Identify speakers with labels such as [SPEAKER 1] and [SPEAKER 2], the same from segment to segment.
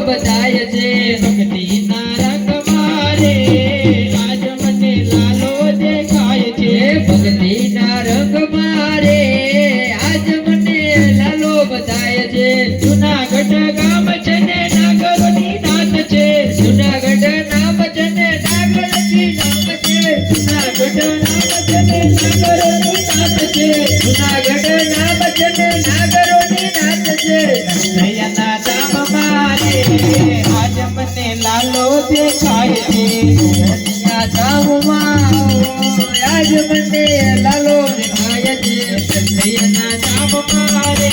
[SPEAKER 1] બધાય છે ભક્તિના રંગ મારે આજ મને લાલો દેખાય છે ભક્તિના રંગ મારે આજ મને લાલો બધાય છે જુનાગઢ ગામ છે ને નાગરોની નાત છે જુનાગઢ નામ છે ને નાગરોની નામ છે જુનાગઢ નામ છે ને નાગરોની નાત છે જુનાગઢ નામ છે ને નાગરોની નાત છે નયના ધામ મારે આજ મને લાલો દેખાય છે નયના ધામમાં આજ મને લાલો દેખાય છે નયના ધામ મારે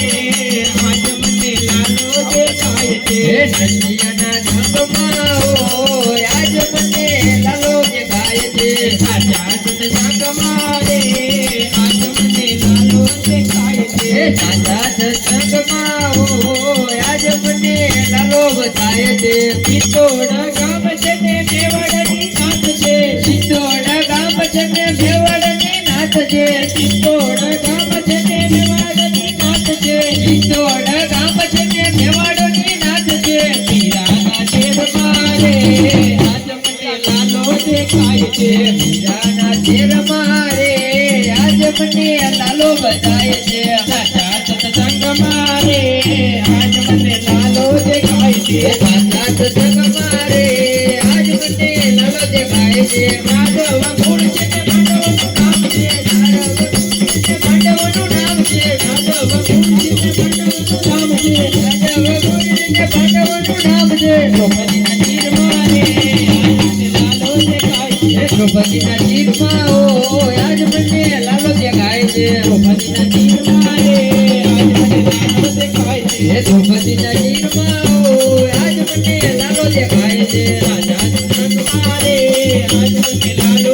[SPEAKER 1] આજ મને લાલો દેખાય છે નયના ધામમાં આજ મને લાલો દેખાય છે સાચા સત્સંગ મારે આજ મને લાલો દેખાય છે સાચા સત્સંગમાં આજ મને લાલો બતાય છે પિત્તોડ ગામ છે ને મેવાડની નાત છે પિત્તોડ ગામ છે ને મેવાડની નાત છે પિત્તોડ ગામ છે ને મેવાડની નાત છે પિત્તોડ ગામ છે ને મેવાડની નાત છે મીરાના શેર મારે આજ મને લાલો દેખાય છે મીરાના શેર મારે આજ મને લાલો બતાય છે સાચા સત્સંગ મારે આજ મને લાલો દેખાય છે સાચા સત્સંગ મારે આજ મને લાલો દેખાય છે માધવ ગુણ છે ને માંડવનું નામ છે માંડવનું નામ છે માધવ ગુણ છે ને માંડવનું નામ છે માધવ ગુણ છે ને માંડવનું નામ છે દ્રૌપદીના ચીર મારે લાલો દેખાય છે દ્રૌપદીના ચીરમાં આજ મને લાલો દેખાય છે દ્રૌપદીના ચીર મારે આજ મને લાલો દેખાય છે દ્રૌપદીના ચીરમાં આજ મને લાલો દેખાય છે રાજા સત્સંગ મારે આજ મને લાલો